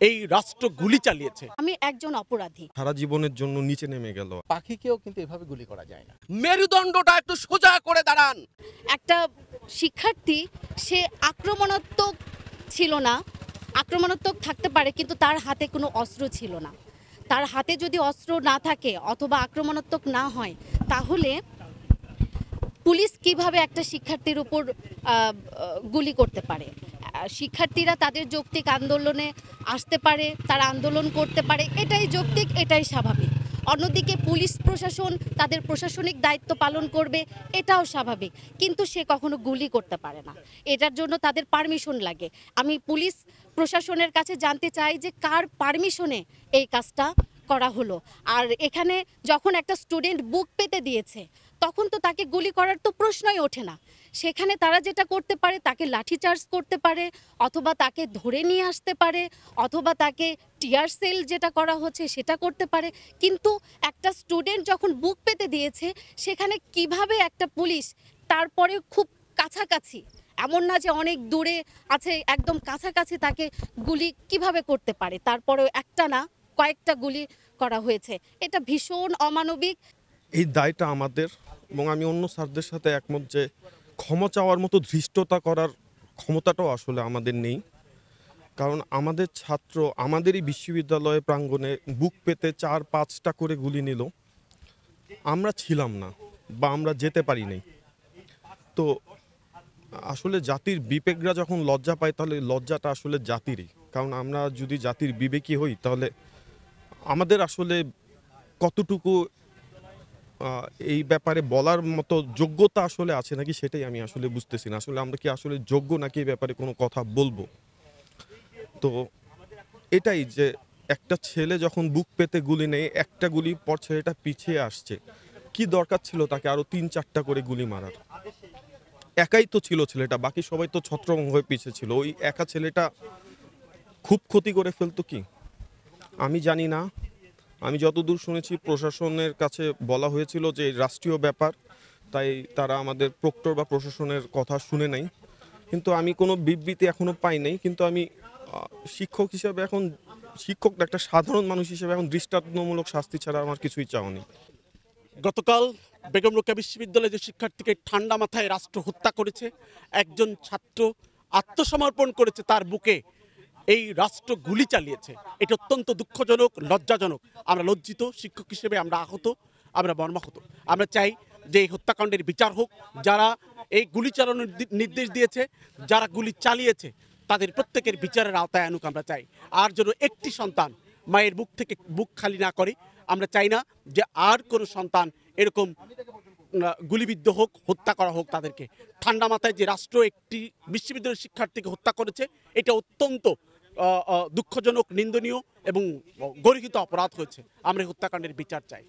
এই রাষ্ট্র গুলি চালিয়েছে। আমি একজন অপরাধী। সারা জীবনের জন্য নিচে নেমে গেল। পাখিকেও কিন্তু এভাবে গুলি করা যায় না। মেরুদণ্ডটা একটু সোজা করে দাঁড়ান। একটা শিক্ষার্থী সে আক্রমণাত্মক ছিল না, আক্রমণাত্মক থাকতে পারে কিন্তু তার হাতে কোনো অস্ত্র ছিল না। তার হাতে যদি অস্ত্র না থাকে অথবা আক্রমণাত্মক না হয় তাহলে পুলিশ কিভাবে একটা শিক্ষার্থীর উপর গুলি করতে পারে? শিক্ষার্থীরা তাদের যৌক্তিক আন্দোলনে আসতে পারে, তারা আন্দোলন করতে পারে, এটাই যৌক্তিক, এটাই স্বাভাবিক। অন্যদিকে পুলিশ প্রশাসন তাদের প্রশাসনিক দায়িত্ব পালন করবে, এটাও স্বাভাবিক, কিন্তু সে কখনো গুলি করতে পারে না। এটার জন্য তাদের পারমিশন লাগে। আমি পুলিশ প্রশাসনের কাছে জানতে চাই যে কার পারমিশনে এই কাজটা করা হলো। আর এখানে যখন একটা স্টুডেন্ট বুক পেতে দিয়েছে তখন তো তাকে গুলি করার তো প্রশ্নই ওঠে না। সেখানে তারা যেটা করতে পারে তাকে লাঠিচার্জ করতে পারে, অথবা তাকে ধরে নিয়ে আসতে পারে, অথবা তাকে টিয়ার সেল যেটা করা হচ্ছে সেটা করতে পারে। কিন্তু একটা স্টুডেন্ট যখন বুক পেতে দিয়েছে সেখানে কিভাবে একটা পুলিশ তারপরে খুব কাছাকাছি, এমন না যে অনেক দূরে আছে, একদম কাছাকাছি তাকে গুলি কিভাবে করতে পারে? তারপরেও একটা না কয়েকটা গুলি করা হয়েছে, এটা ভীষণ অমানবিক। এই দায়টা আমাদের, এবং আমি অন্য স্যারদের সাথে একমত যে ক্ষমা চাওয়ার মতো ধৃষ্টতা করার ক্ষমতাটাও আসলে আমাদের নেই। কারণ আমাদের ছাত্র আমাদেরই বিশ্ববিদ্যালয় প্রাঙ্গণে বুক পেতে 4-5টা করে গুলি নিল, আমরা ছিলাম না বা আমরা যেতে পারি নাই। তো আসলে জাতির বিবেকরা যখন লজ্জা পায় তাহলে লজ্জাটা আসলে জাতিরই। কারণ আমরা যদি জাতির বিবেকী হই তাহলে আমাদের আসলে কতটুকু এই ব্যাপারে বলার মতো যোগ্যতা আসলে আছে নাকি সেটাই আমি আসলে বুঝতেছি না। আসলে আমরা কি আসলে যোগ্য নাকি এই ব্যাপারে কোনো কথা বলবো? তো এটাই যে একটা ছেলে যখন বুক পেতে গুলি নেয়, একটা গুলি পর ছেলেটা পিছিয়ে আসছে, কি দরকার ছিল তাকে আরো 3-4টা করে গুলি মারার? একাই তো ছিল ছেলেটা, বাকি সবাই তো ছত্রভঙ্গ হয়ে পিছিয়ে ছিল। ওই একা ছেলেটা খুব ক্ষতি করে ফেলতো কি? আমি জানি না। আমি যতদূর শুনেছি প্রশাসনের কাছে বলা হয়েছিল যে রাষ্ট্রীয় ব্যাপার, তাই তারা আমাদের প্রক্টর বা প্রশাসনের কথা শুনে নাই। কিন্তু আমি কোনো বিবৃতি এখনো পাই নাই। কিন্তু আমি শিক্ষক হিসেবে এখন, শিক্ষক না, একটা সাধারণ মানুষ হিসেবে এখন দৃষ্টান্তমূলক শাস্তি ছাড়া আমার কিছুই চাওয়া নেই। গতকাল বেগম রোকেয়া বিশ্ববিদ্যালয়ের যে শিক্ষার্থীকে ঠান্ডা মাথায় রাষ্ট্র হত্যা করেছে, একজন ছাত্র আত্মসমর্পণ করেছে, তার বুকে এই রাষ্ট্র গুলি চালিয়েছে। এটা অত্যন্ত দুঃখজনক, লজ্জাজনক। আমরা লজ্জিত, শিক্ষক হিসেবে আমরা আহত, আমরা মর্মাহত। আমরা চাই যে এই হত্যাকাণ্ডের বিচার হোক। যারা এই গুলি চালানোর নির্দেশ দিয়েছে, যারা গুলি চালিয়েছে, তাদের প্রত্যেকের বিচারের আওতায় আনুক আমরা চাই। আর যেন একটি সন্তান মায়ের বুক থেকে বুক খালি না করে। আমরা চাই না যে আর কোনো সন্তান এরকম গুলিবিদ্ধ হোক, হত্যা করা হোক তাদেরকে। ঠান্ডা মাথায় যে রাষ্ট্র একটি বিশ্ববিদ্যালয়ের শিক্ষার্থীকে হত্যা করেছে, এটা অত্যন্ত দুঃখজনক, নিন্দনীয় এবং গর্হিত অপরাধ হয়েছে। আমরা এই হত্যাকাণ্ডের বিচার চাই।